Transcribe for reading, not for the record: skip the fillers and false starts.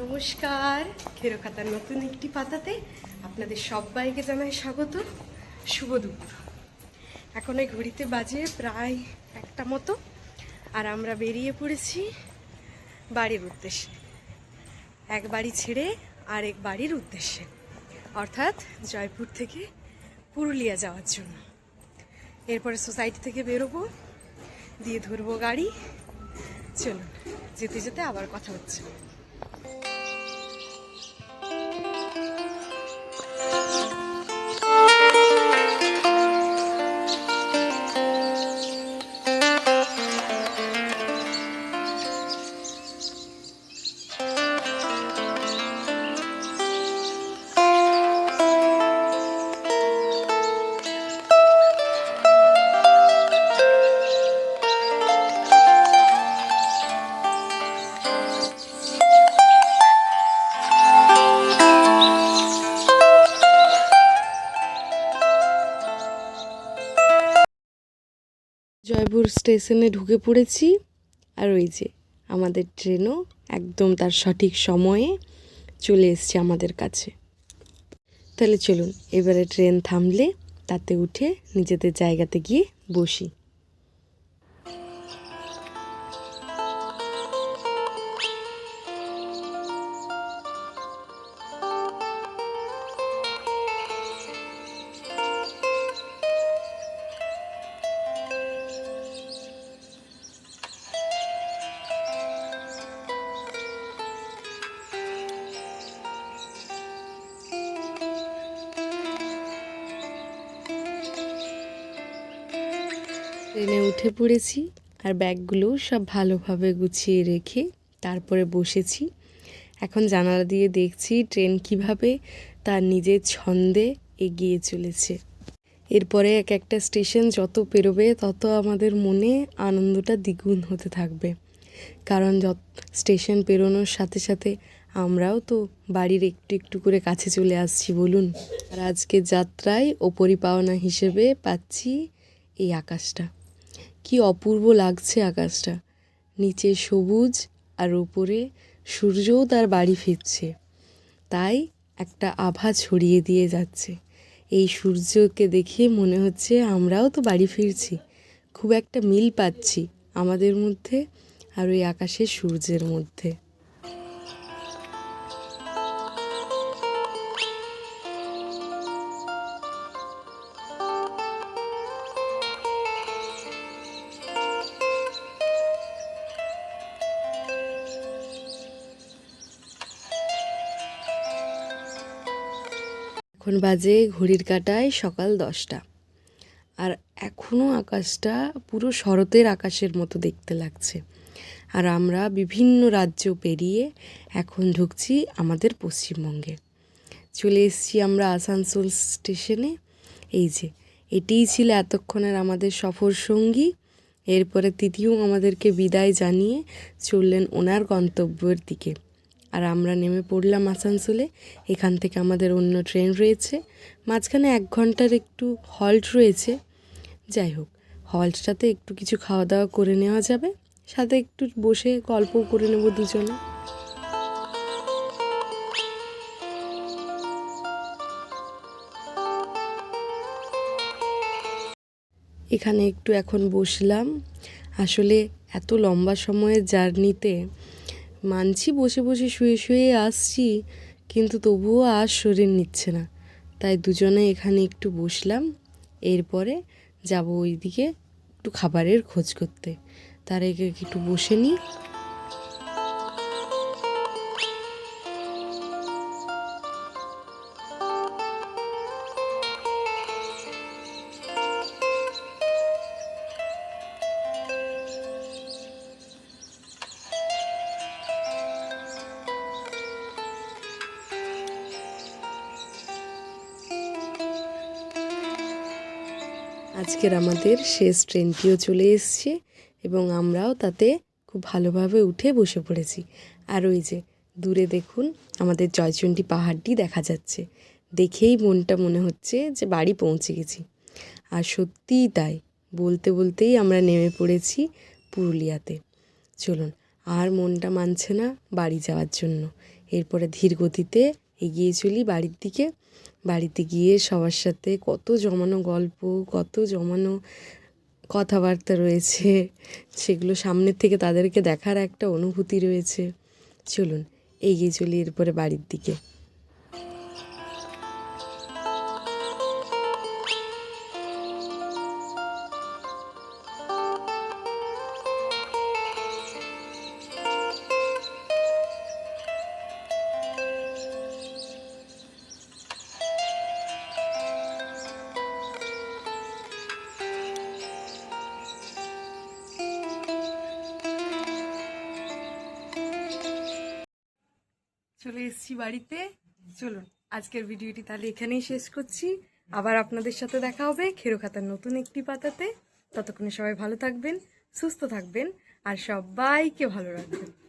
নমস্কার, খেরো খাতার নতুন একটি পাতাতে আপনাদের সবাইকে জানাই স্বাগত। শুভ দুপুর। এখন এই ঘড়িতে বাজে প্রায় 1টা মতো, আর আমরা বেরিয়ে পড়েছি বাড়ির উদ্দেশ্যে। এক বাড়ি ছেড়ে আরেক বাড়ির উদ্দেশ্যে, অর্থাৎ জয়পুর থেকে পুরুলিয়া যাওয়ার জন্য। এরপরে সোসাইটি থেকে বেরোবো, দিয়ে ধরবো গাড়ি। চলুন, যেতে যেতে আবার কথা হচ্ছে। জয়পুর স্টেশনে ঢুকে পড়েছি, আর ওই যে আমাদের ট্রেনও একদম তার সঠিক সময়ে চলে এসছে আমাদের কাছে। তাহলে চলুন, এবারে ট্রেন থামলে তাতে উঠে নিজেদের জায়গাতে গিয়ে বসি। ট্রেনে উঠে পড়েছি, আর ব্যাগগুলো সব ভালোভাবে গুছিয়ে রেখে তারপরে বসেছি। এখন জানালা দিয়ে দেখছি ট্রেন কিভাবে তার নিজের ছন্দে এগিয়ে চলেছে। এরপরে এক একটা স্টেশন যত পেরোবে তত আমাদের মনে আনন্দটা দ্বিগুণ হতে থাকবে, কারণ যত স্টেশন পেরোনোর সাথে সাথে আমরাও তো বাড়ির একটু একটু করে কাছে চলে আসছি বলুন। আর আজকে যাত্রায় ওপরি পাওনা হিসেবে পাচ্ছি এই আকাশটা। কি অপূর্ব লাগছে আকাশটা, নিচে সবুজ আর উপরে সূর্যও তার বাড়ি ফিরছে, তাই একটা আভা ছড়িয়ে দিয়ে যাচ্ছে। এই সূর্যকে দেখে মনে হচ্ছে আমরাও তো বাড়ি ফিরছি। খুব একটা মিল পাচ্ছি আমাদের মধ্যে আর ওই আকাশের সূর্যের মধ্যে। এখন বাজে ঘড়ির কাঁটায় সকাল 10টা, আর এখনও আকাশটা পুরো শরতের আকাশের মতো দেখতে লাগছে। আর আমরা বিভিন্ন রাজ্য পেরিয়ে এখন ঢুকছি আমাদের পশ্চিমবঙ্গে। চলে এসেছি আমরা আসানসোল স্টেশনে। এই যে এটিই ছিল এতক্ষণের আমাদের সফর সঙ্গী। এরপরে তিতিও আমাদেরকে বিদায় জানিয়ে চললেন ওনার গন্তব্যের দিকে, আর আমরা নেমে পড়লাম আসানসোলে। এখান থেকে আমাদের অন্য ট্রেন রয়েছে, মাঝখানে 1 ঘন্টার একটু হল্ট রয়েছে। যাই হোক, হল্টটাতে একটু কিছু খাওয়া দাওয়া করে নেওয়া যাবে, সাথে একটু বসে গল্পও করে নেব দুজনে। এখানে একটু এখন বসলাম। আসলে এত লম্বা সময়ের জার্নিতে মানছি বসে বসে শুয়ে শুয়ে আসছি, কিন্তু তবুও আর শরীর নিচ্ছে না, তাই দুজনে এখানে একটু বসলাম। এরপরে যাব ওইদিকে একটু খাবারের খোঁজ করতে, তার আগে একটু বসে নিই। আজকের আমাদের শেষ ট্রেনটিও চলে এসছে, এবং আমরাও তাতে খুব ভালোভাবে উঠে বসে পড়েছি। আর ওই যে দূরে দেখুন আমাদের জয়চণ্ডী পাহাড়টি দেখা যাচ্ছে, দেখেই মনটা মনে হচ্ছে যে বাড়ি পৌঁছে গেছি। আর সত্যিই তাই, বলতে বলতেই আমরা নেমে পড়েছি পুরুলিয়াতে। চলুন আর মনটা মানছে না বাড়ি যাওয়ার জন্য। এরপরে ধীর গতিতে এগিয়ে চলি বাড়ির দিকে। বাড়িতে গিয়ে সবার সাথে কত জমানো গল্প, কত জমানো কথাবার্তা রয়েছে, সেগুলো সামনের থেকে তাদেরকে দেখার একটা অনুভূতি রয়েছে। চলুন এগিয়ে চলি এরপরে বাড়ির দিকে। চলে এসেছি বাড়িতে। চলুন আজকের ভিডিওটি তাহলে এখানেই শেষ করছি। আবার আপনাদের সাথে দেখা হবে খেরো খাতার নতুন একটি পাতাতে। ততক্ষণে সবাই ভালো থাকবেন, সুস্থ থাকবেন আর সবাইকে ভালো রাখবেন।